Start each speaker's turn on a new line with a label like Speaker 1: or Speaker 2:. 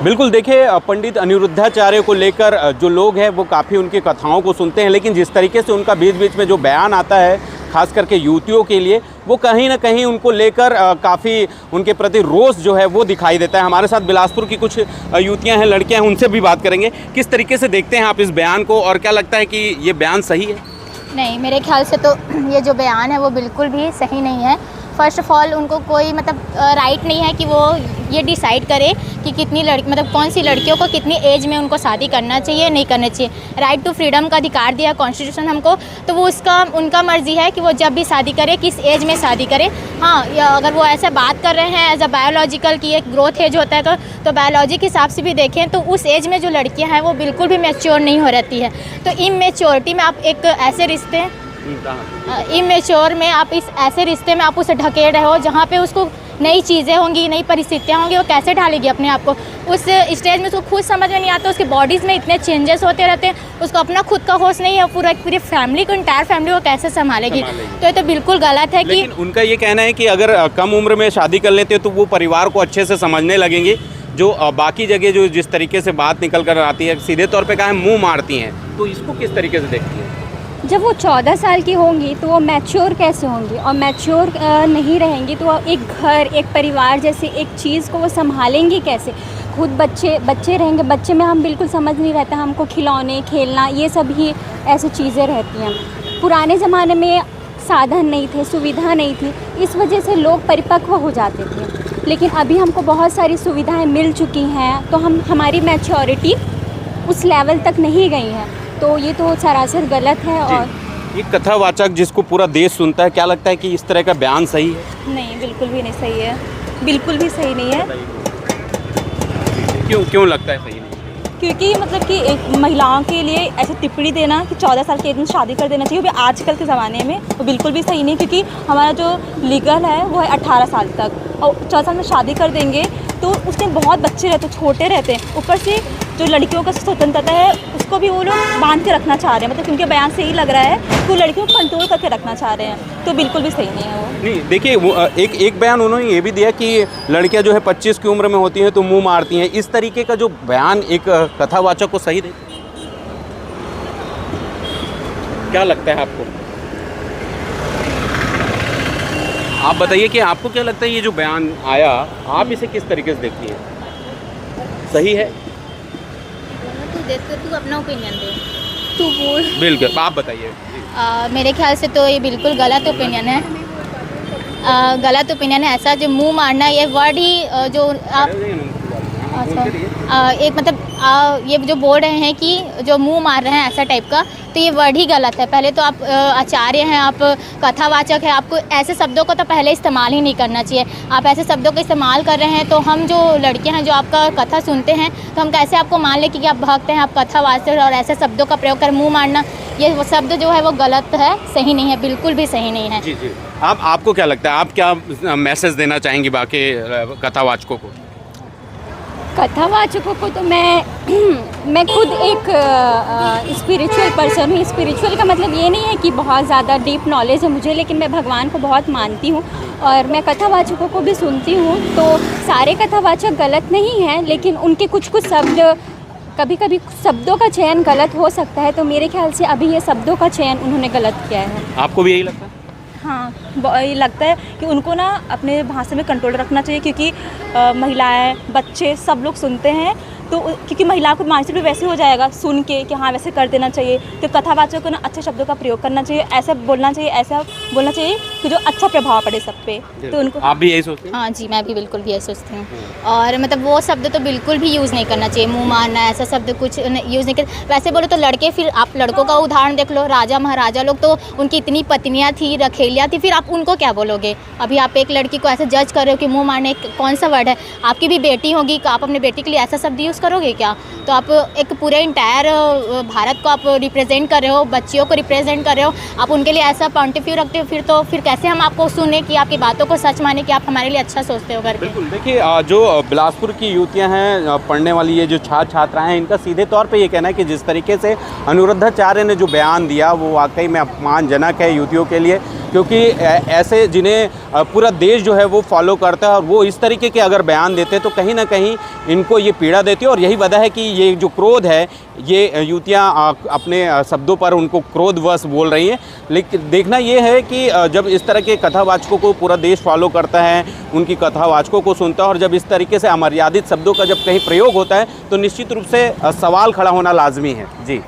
Speaker 1: बिल्कुल देखिए, पंडित अनिरुद्धाचार्य को लेकर जो लोग हैं वो काफ़ी उनकी कथाओं को सुनते हैं, लेकिन जिस तरीके से उनका बीच बीच में जो बयान आता है खास करके युवतियों के लिए, वो कहीं ना कहीं उनको लेकर काफ़ी उनके प्रति रोष जो है वो दिखाई देता है। हमारे साथ बिलासपुर की कुछ युवतियां हैं, लड़कियां हैं, उनसे भी बात करेंगे। किस तरीके से देखते हैं आप इस बयान को और क्या लगता है कि ये बयान सही है?
Speaker 2: नहीं, मेरे ख्याल से तो ये जो बयान है वो बिल्कुल भी सही नहीं है। फ़र्स्ट ऑफ़ ऑल उनको कोई मतलब राइट नहीं है कि वो ये डिसाइड करे कि कितनी लड़की मतलब कौन सी लड़कियों को कितनी एज में उनको शादी करना चाहिए नहीं करना चाहिए। राइट टू फ्रीडम का अधिकार दिया कॉन्स्टिट्यूशन हमको, तो वो उसका उनका मर्ज़ी है कि वो जब भी शादी करे किस एज में शादी करे। हाँ, या अगर वो ऐसे बात कर रहे हैं एज अ बायोलॉजिकल की एक ग्रोथ एज होता है, तो बायोलॉजी के हिसाब से भी देखें तो उस एज में जो लड़कियाँ हैं वो बिल्कुल भी मैच्योर नहीं हो रहती है। तो इमेच्योरिटी में आप एक ऐसे रिश्ते इमेच्योर में आप इस ऐसे रिश्ते में आप उसे ढकेल रहे हो जहाँ पे उसको नई चीज़ें होंगी, नई परिस्थितियाँ होंगी, वो कैसे ढालेगी अपने आप को उस स्टेज में? उसको खुद समझ में नहीं आता, उसकी बॉडीज़ में इतने चेंजेस होते रहते हैं, उसको अपना खुद का होश नहीं है, पूरी फैमिली को, इंटायर फैमिली को कैसे संभालेगी? तो ये तो बिल्कुल गलत है। कि
Speaker 1: उनका ये कहना है कि अगर कम उम्र में शादी कर लेते तो वो परिवार को अच्छे से समझने लगेंगे, जो बाकी जगह जो जिस तरीके से बात निकल कर आती है सीधे तौर पे कहा मुँह मारती हैं, तो इसको किस तरीके से देखती है?
Speaker 3: जब वो 14 साल की होंगी तो वो मैच्योर कैसे होंगी, और मैच्योर नहीं रहेंगी तो एक घर, एक परिवार जैसे एक चीज़ को वो संभालेंगी कैसे? खुद बच्चे रहेंगे, बच्चे में हम बिल्कुल समझ नहीं रहता, हमको खिलौने, खेलना, ये सब ही ऐसी चीज़ें रहती हैं। पुराने ज़माने में साधन नहीं थे, सुविधा नहीं थी, इस वजह से लोग परिपक्व हो जाते थे। लेकिन अभी हमको बहुत सारी सुविधाएं मिल चुकी हैं, तो हमारी मैच्योरिटी उस लेवल तक नहीं गई है, तो ये तो सरासर गलत है। और
Speaker 1: ये कथावाचक जिसको पूरा देश सुनता है, क्या लगता है कि इस तरह का बयान सही है?
Speaker 4: नहीं, बिल्कुल भी नहीं सही है, बिल्कुल भी सही नहीं है।
Speaker 1: क्यों लगता है सही नहीं?
Speaker 4: क्योंकि मतलब कि एक महिलाओं के लिए ऐसे टिप्पणी देना कि 14 साल की एज में शादी कर देना चाहिए, वो भी आजकल के ज़माने में, वो बिल्कुल भी सही नहीं है। क्योंकि हमारा जो लीगल है वो है 18 साल तक, और 14 साल में शादी कर देंगे तो उसमें बहुत बच्चे रहते, छोटे रहते हैं। ऊपर से जो लड़कियों का स्वतंत्रता है उसको भी वो लोग बांध के रखना चाह रहे हैं, मतलब उनके बयान से ही लग रहा है कि वो लड़कियों को कंट्रोल करके रखना चाह रहे हैं, तो बिल्कुल भी सही नहीं है वो।
Speaker 1: नहीं, देखिए वो एक बयान उन्होंने ये भी दिया कि लड़कियां जो है 25 की उम्र में होती हैं तो मुंह मारती हैं। इस तरीके का जो बयान एक कथावाचक को सही दे, क्या लगता है आपको? आप बताइए कि आपको क्या लगता है ये जो बयान आया, आप इसे किस तरीके से देखती हैं? सही है?
Speaker 2: तू अपना ओपिनियन दे,
Speaker 4: तो बोल।
Speaker 1: बिल्कुल, आप बताइए।
Speaker 2: मेरे ख्याल से तो ये बिल्कुल गलत ओपिनियन है। गलत ओपिनियन है। ऐसा जो मुंह मारना, ये वर्ड ही जो आप एक मतलब ये जो बोल रहे हैं कि जो मुंह मार रहे हैं ऐसा टाइप का, तो ये वर्ड ही गलत है। पहले तो आप आचार्य हैं, आप कथावाचक हैं, आपको ऐसे शब्दों को तो पहले इस्तेमाल ही नहीं करना चाहिए। आप ऐसे शब्दों का इस्तेमाल कर रहे हैं तो हम जो लड़कियां हैं जो आपका कथा सुनते हैं तो हम कैसे आपको मान लें कि आप भक्त हैं, आप कथावाचक हैं, और ऐसे शब्दों का प्रयोग कर मुँह मारना, ये वो शब्द जो है वो गलत है, सही नहीं है, बिल्कुल भी सही नहीं है।
Speaker 1: जी जी, आपको क्या लगता है, आप क्या मैसेज देना चाहेंगी बाकी कथावाचकों को?
Speaker 3: कथावाचकों को तो मैं खुद एक स्पिरिचुअल पर्सन हूँ। स्पिरिचुअल का मतलब ये नहीं है कि बहुत ज़्यादा डीप नॉलेज है मुझे, लेकिन मैं भगवान को बहुत मानती हूँ और मैं कथावाचकों को भी सुनती हूँ। तो सारे कथावाचक गलत नहीं हैं, लेकिन उनके कुछ शब्द, कभी कभी शब्दों का चयन गलत हो सकता है। तो मेरे ख्याल से अभी ये शब्दों का चयन उन्होंने गलत किया है।
Speaker 1: आपको भी यही लगता है?
Speaker 4: हाँ, ये लगता है कि उनको ना अपने भाषा में कंट्रोल रखना चाहिए, क्योंकि महिलाएं, बच्चे सब लोग सुनते हैं, तो क्योंकि महिला को मानसिक भी वैसे हो जाएगा सुन के कि हाँ वैसे कर देना चाहिए। तो कथावाचक को ना अच्छे शब्दों का प्रयोग करना चाहिए, ऐसा बोलना चाहिए कि जो अच्छा प्रभाव पड़े सब पे। तो उनको,
Speaker 1: आप भी यही सोचते हैं?
Speaker 2: हाँ जी, मैं भी बिल्कुल भी यही सोचती हूँ। और मतलब वो शब्द तो बिल्कुल भी यूज़ नहीं करना चाहिए, मुँह मारना, ऐसा शब्द कुछ यूज़ नहीं कर। वैसे बोलो तो लड़के, फिर आप लड़कों का उदाहरण देख लो, राजा महाराजा लोग तो उनकी इतनी पत्नियाँ थी, रखेलियाँ थी, फिर आप उनको क्या बोलोगे? अभी आप एक लड़की को ऐसे जज कर रहे हो कि मुँह मारने कौन सा वर्ड है? आपकी भी बेटी होगी, आप अपने बेटी के लिए ऐसा शब्द यूज़ करोगे क्या? तो आप एक पूरे इंटायर भारत को आप रिप्रेजेंट कर रहे हो, बच्चियों को रिप्रेजेंट कर रहे हो, आप उनके लिए ऐसा पॉइंट ऑफ व्यू रखते हो, फिर कैसे हम आपको सुने कि आपकी बातों को सच माने कि आप हमारे लिए अच्छा सोचते हो करके।
Speaker 1: बिल्कुल, देखिए जो बिलासपुर की युवतियां हैं, पढ़ने वाली ये जो छात्राएं हैं, इनका सीधे तौर पे ये कहना है कि जिस तरीके से अनिरुद्धाचार्य ने जो बयान दिया वो वाकई में अपमानजनक है युवतियों के लिए। क्योंकि ऐसे जिन्हें पूरा देश जो है वो फॉलो करता है और वो इस तरीके के अगर बयान देते हैं तो कहीं ना कहीं इनको ये पीड़ा देती है। और यही वजह है कि ये जो क्रोध है, ये युवतियाँ अपने शब्दों पर उनको क्रोधवश बोल रही हैं। लेकिन देखना ये है कि जब इस तरह के कथावाचकों को पूरा देश फॉलो करता है, उनकी कथावाचकों को सुनता है और जब इस तरीके से अमर्यादित शब्दों का जब कहीं प्रयोग होता है तो निश्चित रूप से सवाल खड़ा होना लाजमी है। जी।